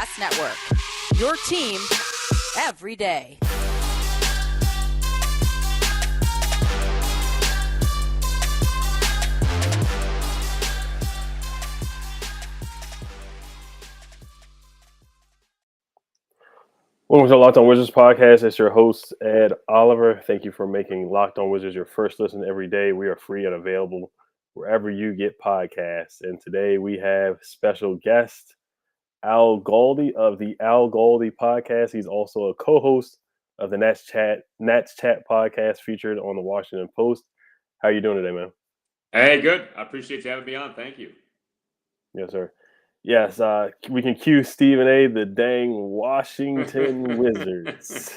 Podcast Network. Your team every day. Welcome to Locked On Wizards podcast. It's your host, Ed Oliver. Thank you for making Locked On Wizards your first listen every day. We are free and available wherever you get podcasts. And today we have special guest Al Galdi of the Al Galdi podcast. He's also a co-host of the Nats Chat podcast featured on the Washington Post. How are you doing today, man? Hey, good. I appreciate you having me on. Thank you. Yes, sir. Yes, we can cue Stephen A. the dang Washington Wizards.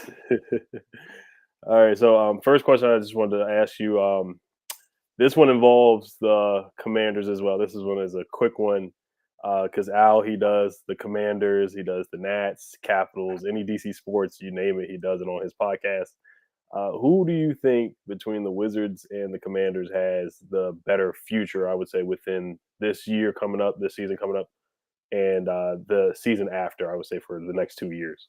All right, so first question I just wanted to ask you. This one involves the Commanders as well. This one is a quick one because Al, he does the Commanders, he does the Nats, Capitals, any DC sports, you name it, he does it on his podcast. Who do you think between the Wizards and the Commanders has the better future, I would say, within this year coming up, this season coming up, and the season after, I would say, for the next 2 years?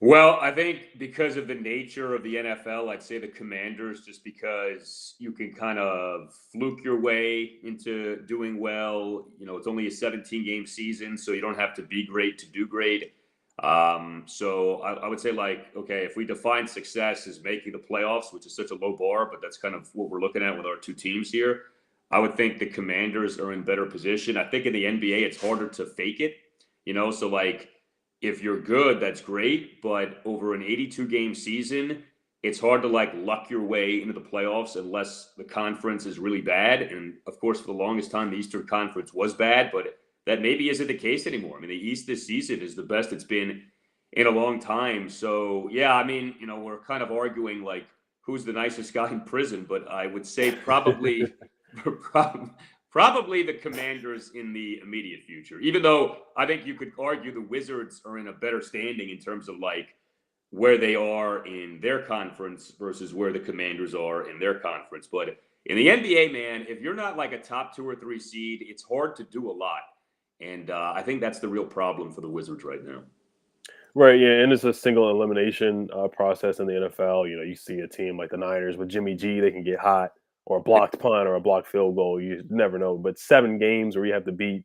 Well, I think because of the nature of the NFL, I'd say the Commanders, just because you can kind of fluke your way into doing well. You know, it's only a 17-game season, so you don't have to be great to do great. So I would say, like, okay, if we define success as making the playoffs, which is such a low bar, but that's kind of what we're looking at with our two teams here, I would think the Commanders are in better position. I think in the NBA, it's harder to fake it, you know, so like if you're good, that's great. But over an 82-game season, it's hard to like luck your way into the playoffs unless the conference is really bad. And of course, for the longest time, the Eastern Conference was bad, but that maybe isn't the case anymore. I mean, the East this season is the best it's been in a long time. So, yeah, I mean, you know, we're kind of arguing like who's the nicest guy in prison, but I would say probably probably the Commanders in the immediate future, even though I think you could argue the Wizards are in a better standing in terms of like where they are in their conference versus where the Commanders are in their conference. But in the NBA, man, if you're not like a top 2 or 3 seed, it's hard to do a lot. And I think that's the real problem for the Wizards right now. Right, yeah, and it's a single elimination process in the NFL. You know, you see a team like the Niners with Jimmy G, they can get hot, or a blocked punt or a blocked field goal. You never know. But 7 games where you have to beat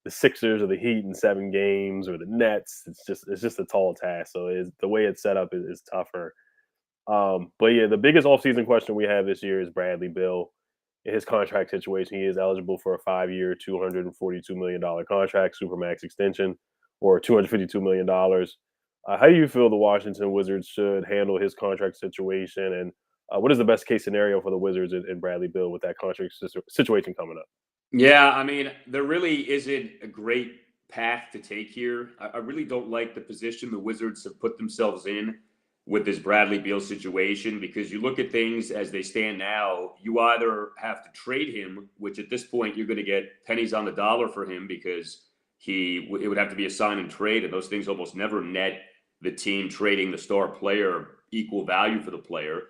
the Sixers or the Heat in 7 games, or the Nets, it's just a tall task. So the way it's set up is tougher. But yeah, the biggest offseason question we have this year is Bradley Beal. In his contract situation, he is eligible for a 5-year, $242 million contract, supermax extension, or $252 million. How do you feel the Washington Wizards should handle his contract situation, and what is the best case scenario for the Wizards and Bradley Beal with that contract situation coming up? Yeah, I mean, there really isn't a great path to take here. I really don't like the position the Wizards have put themselves in with this Bradley Beal situation, because you look at things as they stand now, you either have to trade him, which at this point you're going to get pennies on the dollar for him because it would have to be a sign and trade, and those things almost never net the team trading the star player equal value for the player.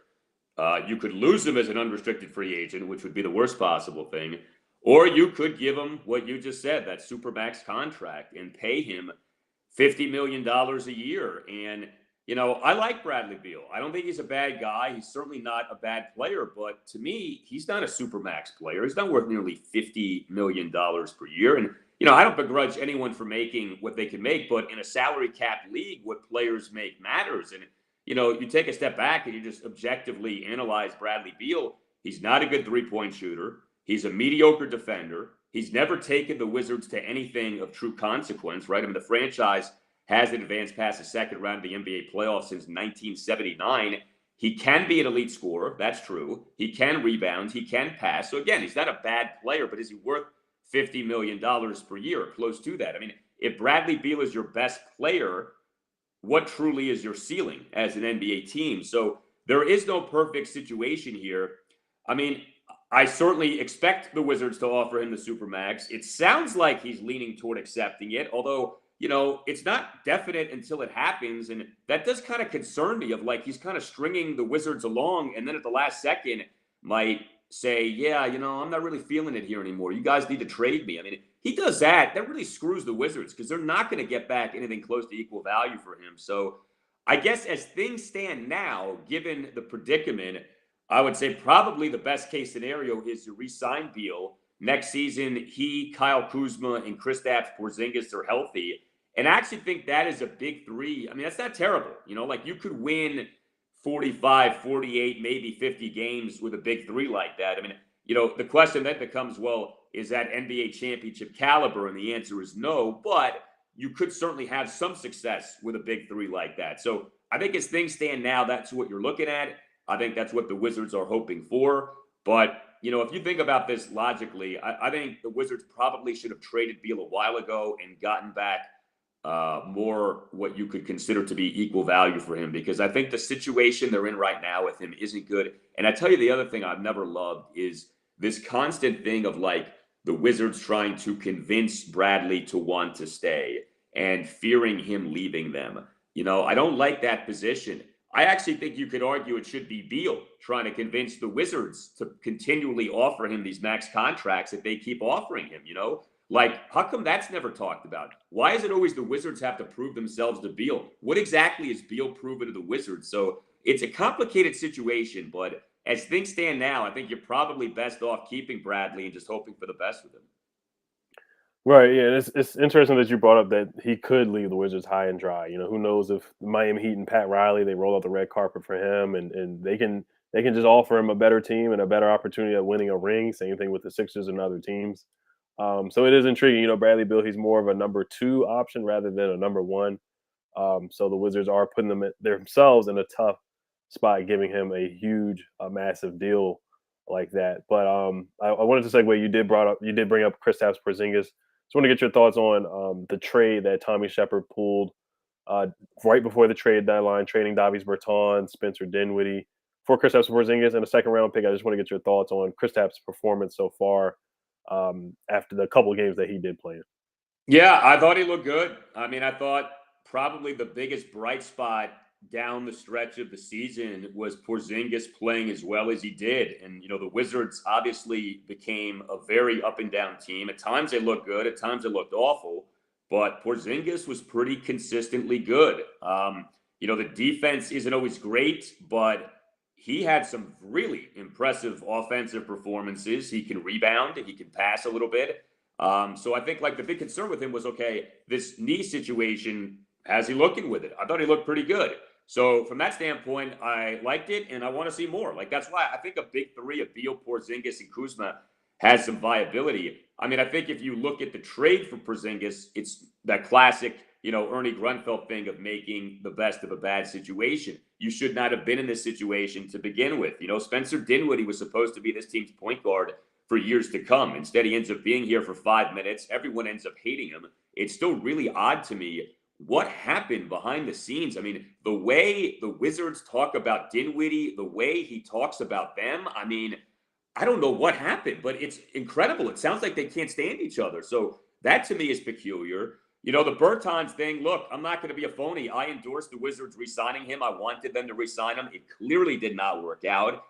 You could lose him as an unrestricted free agent, which would be the worst possible thing. Or you could give him what you just said, that supermax contract, and pay him $50 million a year. And, you know, I like Bradley Beal. I don't think he's a bad guy. He's certainly not a bad player. But to me, he's not a supermax player. He's not worth nearly $50 million per year. And, you know, I don't begrudge anyone for making what they can make. But in a salary cap league, what players make matters. And, you know, you take a step back and you just objectively analyze Bradley Beal. He's not a good three-point shooter. He's a mediocre defender. He's never taken the Wizards to anything of true consequence, right? I mean, the franchise hasn't advanced past the second round of the NBA playoffs since 1979. He can be an elite scorer. That's true. He can rebound. He can pass. So, again, he's not a bad player, but is he worth $50 million per year, close to that? I mean, if Bradley Beal is your best player, what truly is your ceiling as an NBA team? So there is no perfect situation here. I mean, I certainly expect the Wizards to offer him the supermax. It sounds like he's leaning toward accepting it, although, you know, it's not definite until it happens. And that does kind of concern me, of like he's kind of stringing the Wizards along and then at the last second might say, yeah, I'm not really feeling it here anymore. You guys need to trade me. I mean, he does that. That really screws the Wizards because they're not going to get back anything close to equal value for him. So I guess as things stand now, given the predicament, I would say probably the best case scenario is to re-sign Beal. Next season, he, Kyle Kuzma, and Kristaps Porzingis are healthy. And I actually think that is a big three. I mean, that's not terrible. Like you could win 45, 48, maybe 50 games with a big three like that. I mean, the question then becomes, well, is that NBA championship caliber? And the answer is no, but you could certainly have some success with a big three like that. So I think as things stand now, that's what you're looking at. I think that's what the Wizards are hoping for. But, if you think about this logically, I think the Wizards probably should have traded Beal a while ago and gotten back more what you could consider to be equal value for him, because I think the situation they're in right now with him isn't good. And I tell you, the other thing I've never loved is this constant thing of like the Wizards trying to convince Bradley to want to stay and fearing him leaving them. I don't like that position. I actually think you could argue it should be Beal trying to convince the Wizards to continually offer him these max contracts that they keep offering him, Like, how come that's never talked about? Why is it always the Wizards have to prove themselves to Beal? What exactly is Beal proven to the Wizards? So it's a complicated situation, but as things stand now, I think you're probably best off keeping Bradley and just hoping for the best with him. Right, yeah, and it's interesting that you brought up that he could leave the Wizards high and dry. Who knows if the Miami Heat and Pat Riley, they roll out the red carpet for him, and they can just offer him a better team and a better opportunity at winning a ring. Same thing with the Sixers and other teams. So it is intriguing. Bradley Beal, he's more of a number two option rather than a number one. So the Wizards are putting themselves in a tough spot, giving him a huge, a massive deal like that. But I wanted to segue. You did bring up Kristaps Porzingis. Just want to get your thoughts on the trade that Tommy Shepard pulled uh, right before the trade deadline, trading Davis Bertans, Spencer Dinwiddie for Kristaps Porzingis and a second round pick. I just want to get your thoughts on Kristaps' performance so far after the couple of games that he did play in. Yeah, I thought he looked good. I mean, I thought probably the biggest bright spot down the stretch of the season was Porzingis playing as well as he did. And, the Wizards obviously became a very up and down team. At times they looked good, at times they looked awful, but Porzingis was pretty consistently good. The defense isn't always great, but he had some really impressive offensive performances. He can rebound, he can pass a little bit. So I think like the big concern with him was, okay, this knee situation, how's he looking with it? I thought he looked pretty good. So from that standpoint, I liked it and I want to see more. Like that's why I think a big three of Beal, Porzingis, and Kuzma has some viability. I mean, I think if you look at the trade for Porzingis, it's that classic, Ernie Grunfeld thing of making the best of a bad situation. You should not have been in this situation to begin with. Spencer Dinwiddie was supposed to be this team's point guard for years to come. Instead, he ends up being here for 5 minutes. Everyone ends up hating him. It's still really odd to me what happened behind the scenes. I mean, the way the Wizards talk about Dinwiddie, the way he talks about them, I mean, I don't know what happened, but it's incredible. It sounds like they can't stand each other. So that to me is peculiar. The Bertans thing, look, I'm not going to be a phony. I endorsed the Wizards re-signing him. I wanted them to re-sign him. It clearly did not work out.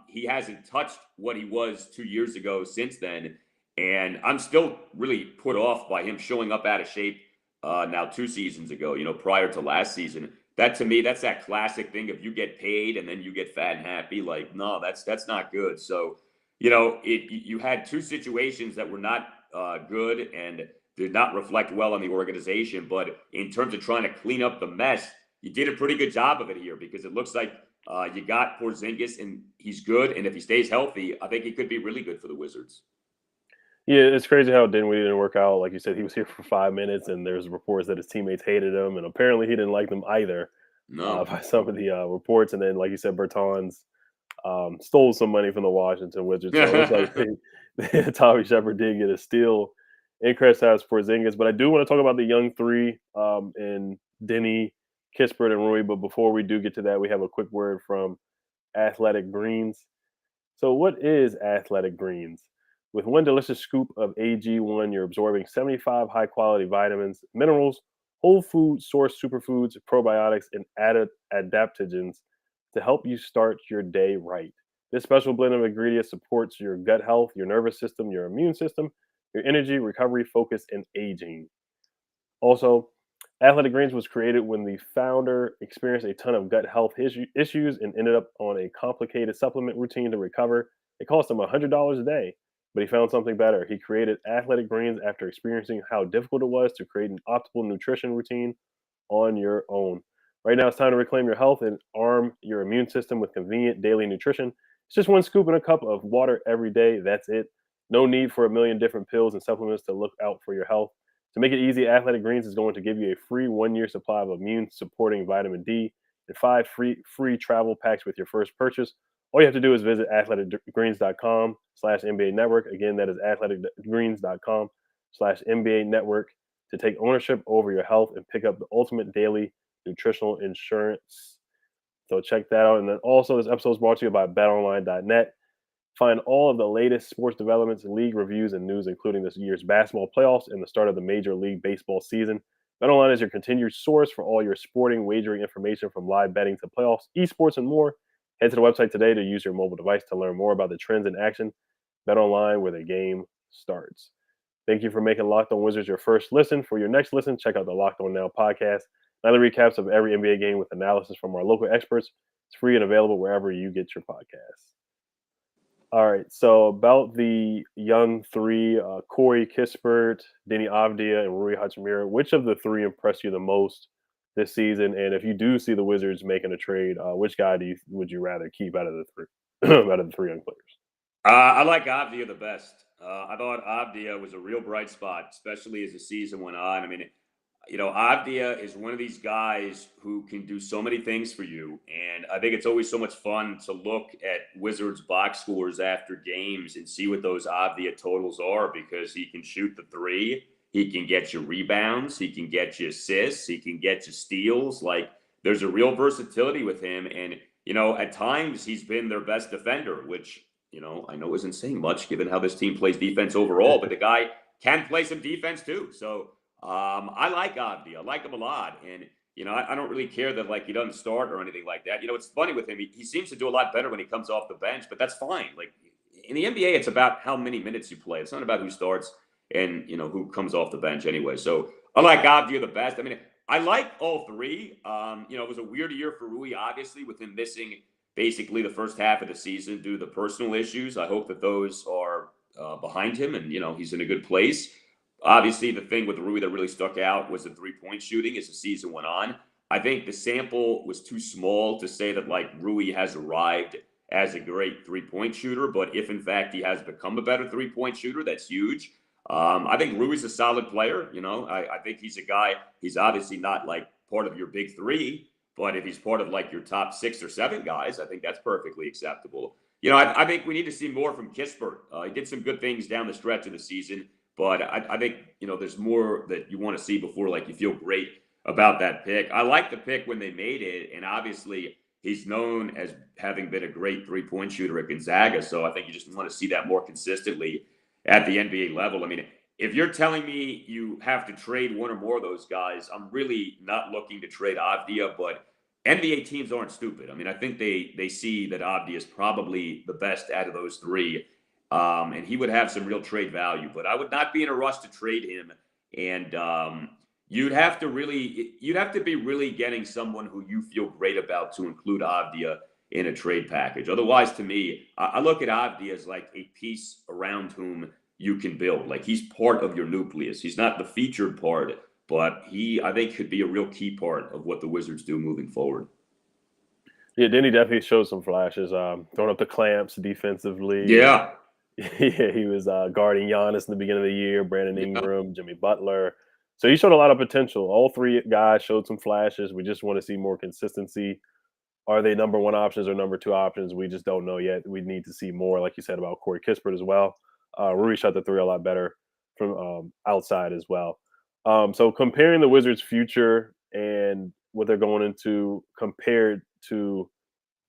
He hasn't touched what he was 2 years ago since then. And I'm still really put off by him showing up out of shape now 2 seasons ago, prior to last season. That to me, that's that classic thing of you get paid and then you get fat and happy. Like, no, that's not good. So, you had 2 situations that were not good and did not reflect well on the organization. But in terms of trying to clean up the mess, you did a pretty good job of it here because it looks like you got Porzingis and he's good. And if he stays healthy, I think he could be really good for the Wizards. Yeah, it's crazy how Dinwiddie didn't work out. Like you said, he was here for 5 minutes, and there's reports that his teammates hated him, and apparently he didn't like them either No. by some of the reports. And then, like you said, Bertans stole some money from the Washington Wizards. So it looks like Tommy Shepard did get a steal in Kristaps Porzingis. But I do want to talk about the young three in Denny, Kispert, and Rui. But before we do get to that, we have a quick word from Athletic Greens. So what is Athletic Greens? With one delicious scoop of AG1, you're absorbing 75 high-quality vitamins, minerals, whole food source superfoods, probiotics, and added adaptogens to help you start your day right. This special blend of ingredients supports your gut health, your nervous system, your immune system, your energy, recovery, focus, and aging. Also, Athletic Greens was created when the founder experienced a ton of gut health issues and ended up on a complicated supplement routine to recover. It cost him $100 a day, but he found something better. He created Athletic Greens after experiencing how difficult it was to create an optimal nutrition routine on your own. Right now, it's time to reclaim your health and arm your immune system with convenient daily nutrition. It's just one scoop in a cup of water every day. That's it. No need for a million different pills and supplements to look out for your health. To make it easy, Athletic Greens is going to give you a free 1 year supply of immune supporting vitamin D and 5 free travel packs with your first purchase. All you have to do is visit athleticgreens.com/NBA network. Again, that is athleticgreens.com/NBA network to take ownership over your health and pick up the ultimate daily nutritional insurance. So check that out. And then also, this episode is brought to you by betonline.net. Find all of the latest sports developments, league reviews, and news, including this year's basketball playoffs and the start of the Major League Baseball season. BetOnline is your continued source for all your sporting wagering information from live betting to playoffs, esports, and more. Head to the website today to use your mobile device to learn more about the trends in action. BetOnline, where the game starts. Thank you for making Locked On Wizards your first listen. For your next listen, check out the Locked On Now podcast. Nightly recaps of every NBA game with analysis from our local experts. It's free and available wherever you get your podcasts. All right, so about the young three, Corey Kispert, Denny Avdia, and Rui Hachimura, which of the three impressed you the most this season? And if you do see the Wizards making a trade, which guy would you rather keep out of the three out of the three young players? I like Avdia the best. I thought Avdia was a real bright spot, especially as the season went on. I mean, Avdia is one of these guys who can do so many things for you. And I think it's always so much fun to look at Wizards box scores after games and see what those Avdia totals are, because he can shoot the three. He can get you rebounds. He can get you assists. He can get you steals. Like, there's a real versatility with him. And, at times he's been their best defender, which, I know isn't saying much given how this team plays defense overall, but the guy can play some defense too. So, I like Avdi. I like him a lot. And, I don't really care that, he doesn't start or anything like that. It's funny with him. He seems to do a lot better when he comes off the bench, but that's fine. Like, in the NBA, it's about how many minutes you play. It's not about who starts and, who comes off the bench anyway. So I like Avdi the best. I mean, I like all three. It was a weird year for Rui, obviously, with him missing basically the first half of the season due to the personal issues. I hope that those are behind him and, he's in a good place. Obviously, the thing with Rui that really stuck out was the three-point shooting as the season went on. I think the sample was too small to say that, Rui has arrived as a great three-point shooter. But if, in fact, he has become a better three-point shooter, that's huge. I think Rui's a solid player. I think he's a guy, he's obviously not, part of your big three. But if he's part of, your top 6 or 7 guys, I think that's perfectly acceptable. I think we need to see more from Kispert. He did some good things down the stretch of the season. But I think, there's more that you want to see before, you feel great about that pick. I like the pick when they made it. And obviously, he's known as having been a great three-point shooter at Gonzaga. So I think you just want to see that more consistently at the NBA level. I mean, if you're telling me you have to trade one or more of those guys, I'm really not looking to trade Avdia. But NBA teams aren't stupid. I mean, I think they see that Avdia is probably the best out of those three. And he would have some real trade value, but I would not be in a rush to trade him. And you'd have to be really getting someone who you feel great about to include Avdia in a trade package. Otherwise, to me, I look at Avdia as a piece around whom you can build. He's part of your nucleus. He's not the featured part, but I think could be a real key part of what the Wizards do moving forward. Yeah, Denny definitely showed some flashes. Throwing up the clamps defensively. Yeah. Yeah, he was guarding Giannis in the beginning of the year, Brandon Ingram, Jimmy Butler. So he showed a lot of potential. All three guys showed some flashes. We just want to see more consistency. Are they number one options or number two options? We just don't know yet. We need to see more, like you said, about Corey Kispert as well. Rui shot the three a lot better from outside as well. So comparing the Wizards' future and what they're going into compared to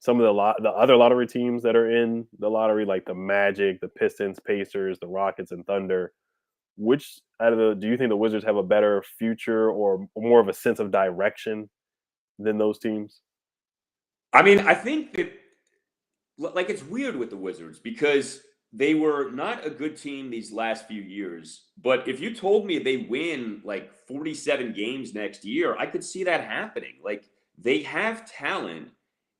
some of the other lottery teams that are in the lottery, like the Magic, the Pistons, Pacers, the Rockets, and Thunder, which do you think the Wizards have a better future or more of a sense of direction than those teams? I mean, I think that like it's weird with the Wizards because they were not a good team these last few years. But if you told me they win like 47 games next year, I could see that happening. Like they have talent,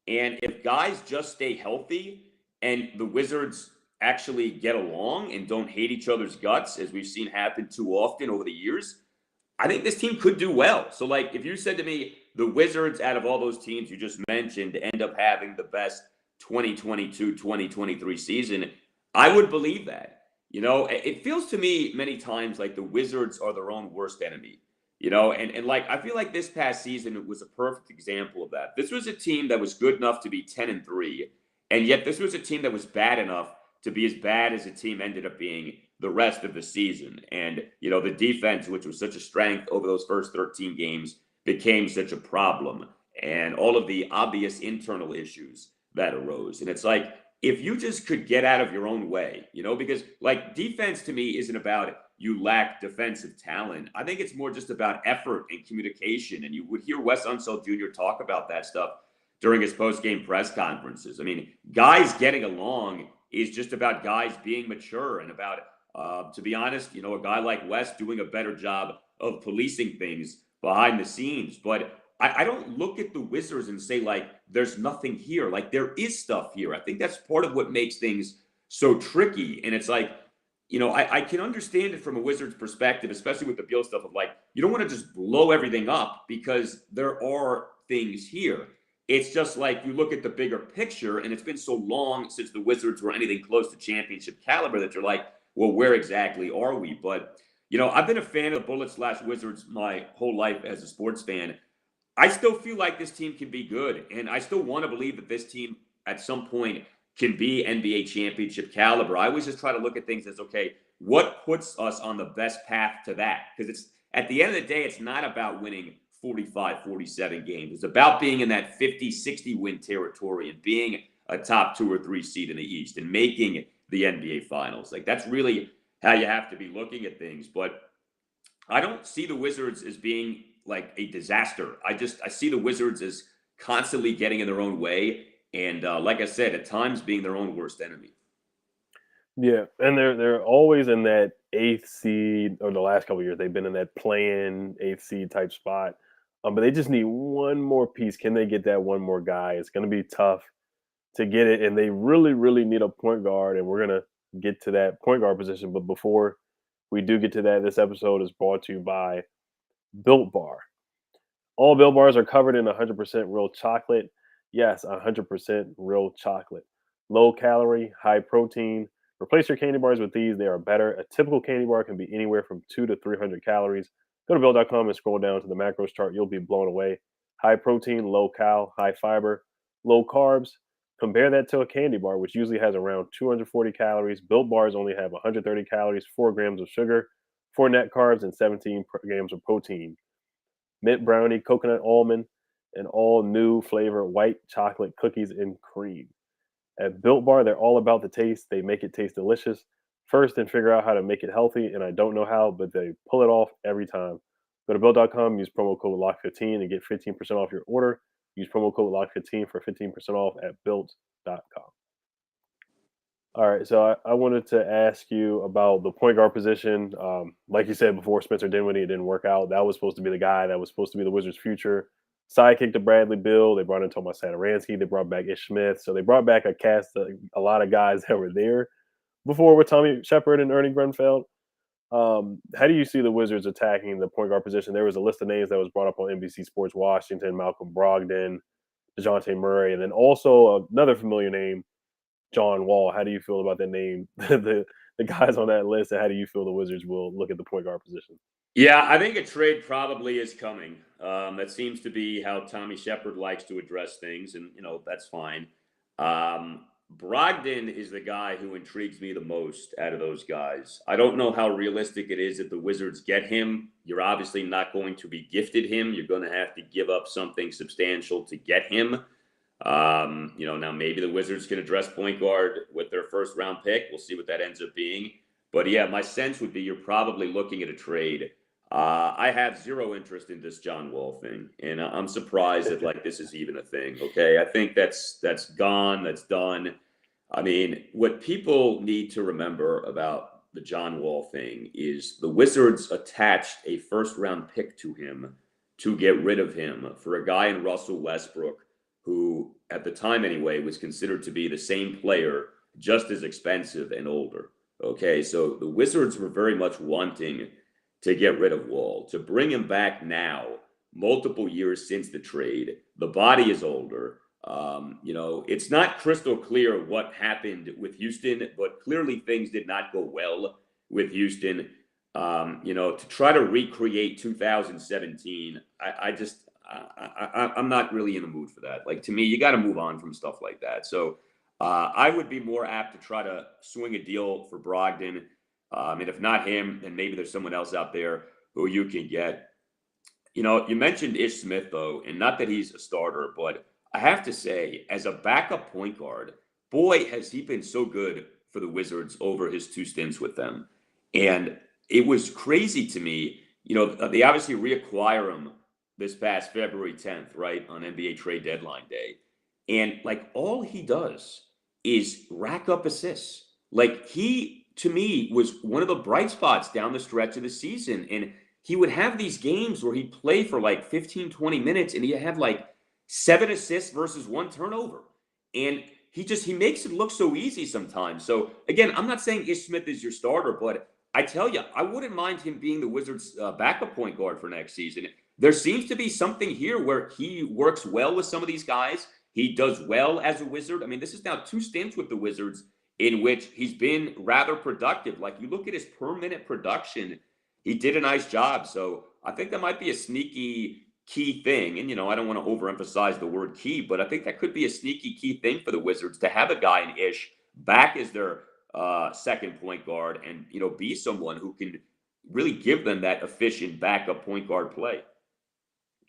and if guys just stay healthy and the Wizards actually get along and don't hate each other's guts, as we've seen happen too often over the years, I think this team could do well. So, like, if you said to me, the Wizards, out of all those teams you just mentioned, end up having the best 2022-2023 season, I would believe that. You know, it feels to me many times like the Wizards are their own worst enemy. You know, and like I feel like this past season was a perfect example of that. This was a team that was good enough to be 10-3, and yet this was a team that was bad enough to be as bad as the team ended up being the rest of the season. And, you know, the defense, which was such a strength over those first 13 games, became such a problem. And all of the obvious internal issues that arose. And it's like, if you just could get out of your own way, you know, because like defense to me isn't about you lack defensive talent. I think it's more just about effort and communication. And you would hear Wes Unseld Jr. talk about that stuff during his post-game press conferences. I mean, guys getting along is just about guys being mature and about, to be honest, you know, a guy like Wes doing a better job of policing things behind the scenes. But I don't look at the Wizards and say, like, there's nothing here. Like, there is stuff here. I think that's part of what makes things so tricky. And it's like, you know, I can understand it from a Wizards perspective, especially with the Beal stuff of, like, you don't want to just blow everything up because there are things here. It's just like you look at the bigger picture, and it's been so long since the Wizards were anything close to championship caliber that you're like, well, where exactly are we? But, you know, I've been a fan of the Bullets/Wizards my whole life as a sports fan. I still feel like this team can be good, and I still want to believe that this team at some point can be NBA championship caliber. I always just try to look at things as, okay, what puts us on the best path to that? Because it's at the end of the day, it's not about winning 45, 47 games. It's about being in that 50, 60 win territory and being a top 2 or 3 seed in the East and making the NBA Finals. Like, that's really how you have to be looking at things. But I don't see the Wizards as being like a disaster. I see the Wizards as constantly getting in their own way, and like I said, at times being their own worst enemy. Yeah, and they're always in that eighth seed, or the last couple of years they've been in that play-in eighth seed type spot. But they just need one more piece. Can they get that one more guy? It's going to be tough to get it, and they really, really need a point guard. And we're going to get to that point guard position. But before we do get to that, this episode is brought to you by Built Bar. All Built Bars are covered in 100% real chocolate. Yes, 100% real chocolate. Low calorie, high protein. Replace your candy bars with these. They are better. A typical candy bar can be anywhere from 200 to 300 calories. Go to Built.com and scroll down to the macros chart. You'll be blown away. High protein, low cal, high fiber, low carbs. Compare that to a candy bar, which usually has around 240 calories. Built bars only have 130 calories, 4 grams of sugar, 4 net carbs, and 17 grams of protein. Mint brownie, coconut almond, and all new flavor white chocolate cookies and cream. At Built Bar, they're all about the taste. They make it taste delicious first and figure out how to make it healthy. And I don't know how, but they pull it off every time. Go to Built.com, use promo code LOCK15 and get 15% off your order. Use promo code LOCK15 for 15% off at Built.com. All right, so I wanted to ask you about the point guard position. Like you said before, Spencer Dinwiddie, it didn't work out. That was supposed to be the guy that was supposed to be the Wizards' future. Sidekick to Bradley Beal. They brought in Tomas Satoransky. They brought back Ish Smith. So they brought back a cast of a lot of guys that were there before with Tommy Shepard and Ernie Grunfeld. How do you see the Wizards attacking the point guard position? There was a list of names that was brought up on NBC Sports Washington, Malcolm Brogdon, DeJounte Murray, and then also another familiar name, John Wall. How do you feel about that name, the guys on that list, and how do you feel the Wizards will look at the point guard position? Yeah, I think a trade probably is coming. That seems to be how Tommy Shepard likes to address things, and, you know, that's fine. Brogdon is the guy who intrigues me the most out of those guys. I don't know how realistic it is that the Wizards get him. You're obviously not going to be gifted him. You're going to have to give up something substantial to get him. You know, now maybe the Wizards can address point guard with their first round pick. We'll see what that ends up being. But yeah, my sense would be you're probably looking at a trade. I have zero interest in this John Wall thing, and I'm surprised that like this is even a thing. Okay, I think that's gone, that's done. I mean, what people need to remember about the John Wall thing is the Wizards attached a first round pick to him to get rid of him for a guy in Russell Westbrook, who at the time anyway was considered to be the same player, just as expensive and older. Okay, so the Wizards were very much wanting to get rid of Wall. To bring him back now, multiple years since the trade, the body is older. It's not crystal clear what happened with Houston, but clearly things did not go well with Houston. To try to recreate 2017, I'm not really in the mood for that. Like, to me, you got to move on from stuff like that. So I would be more apt to try to swing a deal for Brogdon. And if not him, then maybe there's someone else out there who you can get. You mentioned Ish Smith, though, and not that he's a starter, but I have to say, as a backup point guard, boy, has he been so good for the Wizards over his 2 stints with them. And it was crazy to me. They obviously reacquire him this past February 10th, right, on NBA trade deadline day. And, like, all he does is rack up assists. Like, he, to me, was one of the bright spots down the stretch of the season. And he would have these games where he'd play for like 15, 20 minutes and he'd have like 7 assists versus 1 turnover. And he makes it look so easy sometimes. So again, I'm not saying Ish Smith is your starter, but I tell you, I wouldn't mind him being the Wizards' backup point guard for next season. There seems to be something here where he works well with some of these guys. He does well as a Wizard. I mean, this is now 2 stints with the Wizards in which he's been rather productive. Like, you look at his per minute production, he did a nice job. So I think that might be a sneaky key thing. And, I don't want to overemphasize the word key, but I think that could be a sneaky key thing for the Wizards to have a guy in Ish back as their second point guard and, be someone who can really give them that efficient backup point guard play.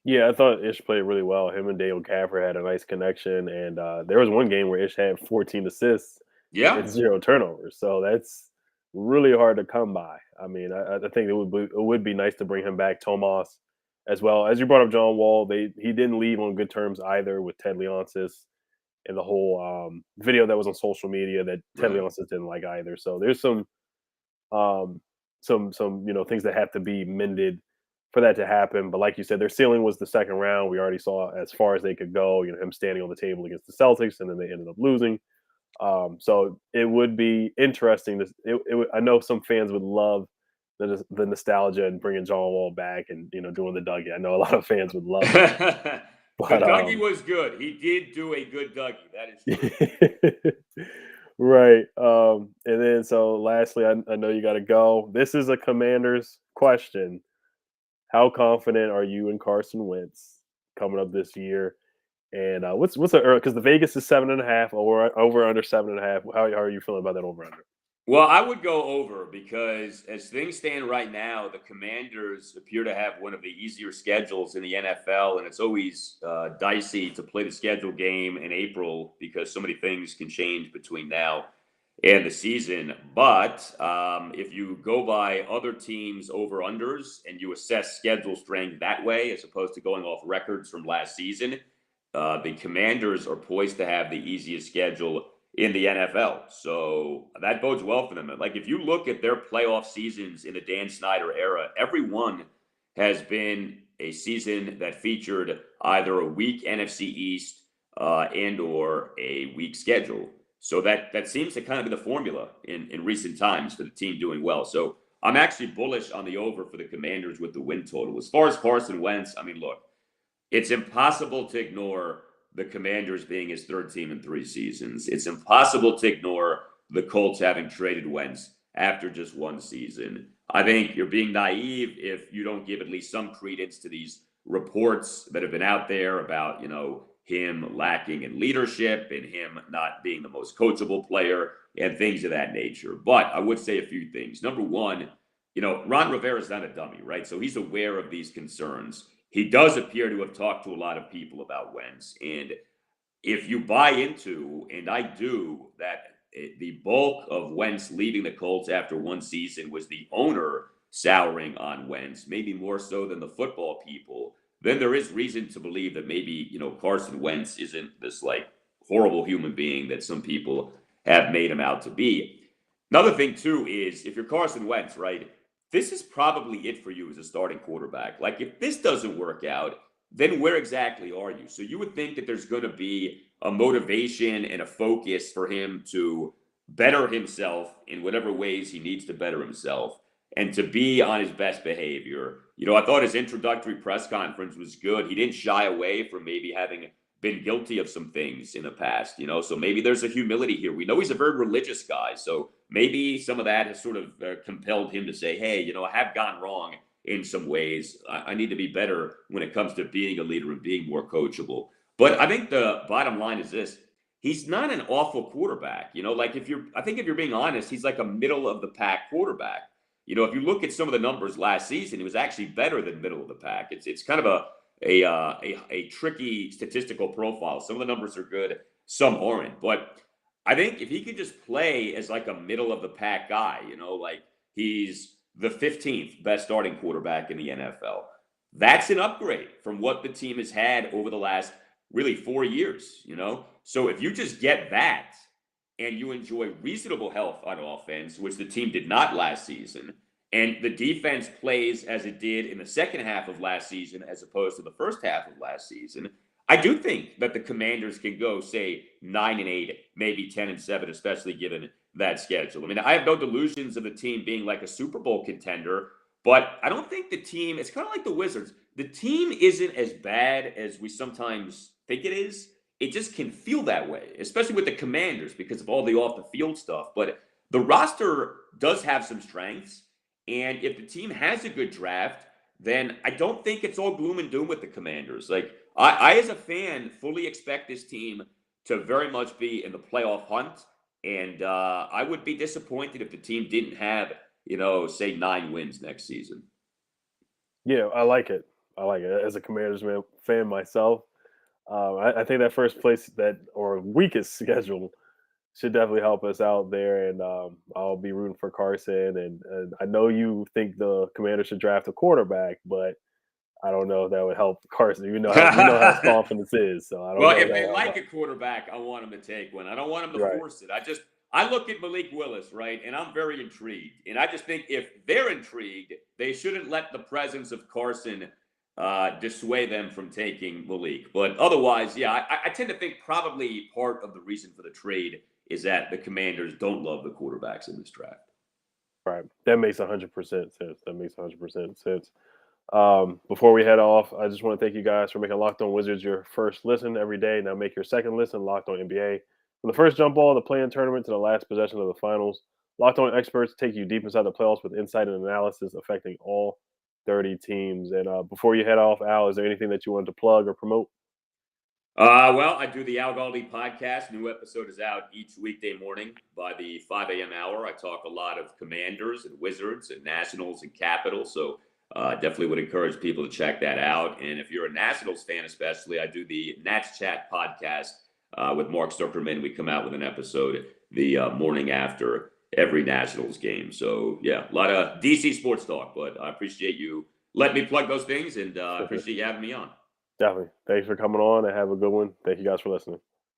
Yeah, I thought Ish played really well. Him and Dale Gafford had a nice connection. And there was one game where Ish had 14 assists and 0 turnovers. So that's really hard to come by. I mean, I think it would be nice to bring him back. Tomas, as well as you brought up John Wall. He didn't leave on good terms either with Ted Leonsis and the whole video that was on social media that Ted Leonsis didn't like either. So there's some things that have to be mended for that to happen. But like you said, their ceiling was the second round. We already saw as far as they could go. Him standing on the table against the Celtics, and then they ended up losing. So it would be interesting. I know some fans would love the nostalgia and bringing John Wall back and doing the Dougie. I know a lot of fans would love it. But Dougie was good. He did do a good Dougie. That is true. Right. And then so lastly, I know you got to go. This is a Commanders question. How confident are you in Carson Wentz coming up this year? And what's because the Vegas is 7.5 over under 7.5. How are you feeling about that over under? Well, I would go over because as things stand right now, the Commanders appear to have one of the easier schedules in the NFL, and it's always dicey to play the schedule game in April because so many things can change between now and the season. But if you go by other teams' over unders and you assess schedule strength that way, as opposed to going off records from last season, the Commanders are poised to have the easiest schedule in the NFL. So that bodes well for them. Like, if you look at their playoff seasons in the Dan Snyder era, every one has been a season that featured either a weak NFC East and or a weak schedule. So that seems to kind of be the formula in recent times for the team doing well. So I'm actually bullish on the over for the Commanders with the win total. As far as Carson Wentz, I mean, look, it's impossible to ignore the Commanders being his third team in 3 seasons. It's impossible to ignore the Colts having traded Wentz after just 1 season. I think you're being naive if you don't give at least some credence to these reports that have been out there about, him lacking in leadership and him not being the most coachable player and things of that nature. But I would say a few things. Number one, Ron Rivera is not a dummy, right? So he's aware of these concerns. He does appear to have talked to a lot of people about Wentz. And if you buy into, and I do, that the bulk of Wentz leaving the Colts after 1 season was the owner souring on Wentz, maybe more so than the football people, then there is reason to believe that maybe, Carson Wentz isn't this like horrible human being that some people have made him out to be. Another thing, too, is if you're Carson Wentz, right, this is probably it for you as a starting quarterback. Like, if this doesn't work out, then where exactly are you? So you would think that there's going to be a motivation and a focus for him to better himself in whatever ways he needs to better himself and to be on his best behavior. I thought his introductory press conference was good. He didn't shy away from maybe having been guilty of some things in the past, so maybe there's a humility here. We know he's a very religious guy, so maybe some of that has sort of compelled him to say, hey, I have gone wrong in some ways. I need to be better when it comes to being a leader and being more coachable. But I think the bottom line is this. He's not an awful quarterback. Like if you're being honest, he's like a middle of the pack quarterback. If you look at some of the numbers last season, he was actually better than middle of the pack. It's kind of a tricky statistical profile. Some of the numbers are good, some aren't. But I think if he could just play as like a middle of the pack guy, like he's the 15th best starting quarterback in the NFL. That's an upgrade from what the team has had over the last really 4 years, So if you just get that and you enjoy reasonable health on offense, which the team did not last season, and the defense plays as it did in the second half of last season as opposed to the first half of last season, I do think that the Commanders can go, say, 9-8, maybe 10-7, especially given that schedule. I mean, I have no delusions of the team being like a Super Bowl contender, but I don't think the team, it's kind of like the Wizards. The team isn't as bad as we sometimes think it is. It just can feel that way, especially with the Commanders because of all the off-the-field stuff. But the roster does have some strengths, and if the team has a good draft, then I don't think it's all gloom and doom with the Commanders. Like, I as a fan, fully expect this team to very much be in the playoff hunt, and I would be disappointed if the team didn't have, say 9 wins next season. Yeah, I like it. As a Commanders fan myself. I think that first place or weakest schedule should definitely help us out there, and I'll be rooting for Carson. And I know you think the Commanders should draft a quarterback, but I don't know if that would help Carson. You know how confidence is, so I don't know. Well, if they like a quarterback, I want them to take one. I don't want them to force it. I look at Malik Willis, right, and I'm very intrigued. And I just think if they're intrigued, they shouldn't let the presence of Carson dissuade them from taking Malik. But otherwise, yeah, I tend to think probably part of the reason for the trade is that the Commanders don't love the quarterbacks in this draft. Right. That makes 100% sense. Before we head off, I just want to thank you guys for making Locked On Wizards your first listen every day. Now make your second listen Locked On NBA. From the first jump ball of the play-in tournament to the last possession of the finals, Locked On experts take you deep inside the playoffs with insight and analysis affecting all 30 teams. And before you head off, Al, is there anything that you wanted to plug or promote? Well, I do the Al Galdi podcast. New episode is out each weekday morning by the 5 a.m. hour. I talk a lot of Commanders and Wizards and Nationals and Capitals. So definitely would encourage people to check that out. And if you're a Nationals fan especially, I do the Nats Chat podcast with Mark Zuckerman. We come out with an episode the morning after every Nationals game. So, yeah, a lot of DC sports talk. But I appreciate you letting me plug those things, and I appreciate you having me on. Definitely. Thanks for coming on, and have a good one. Thank you guys for listening.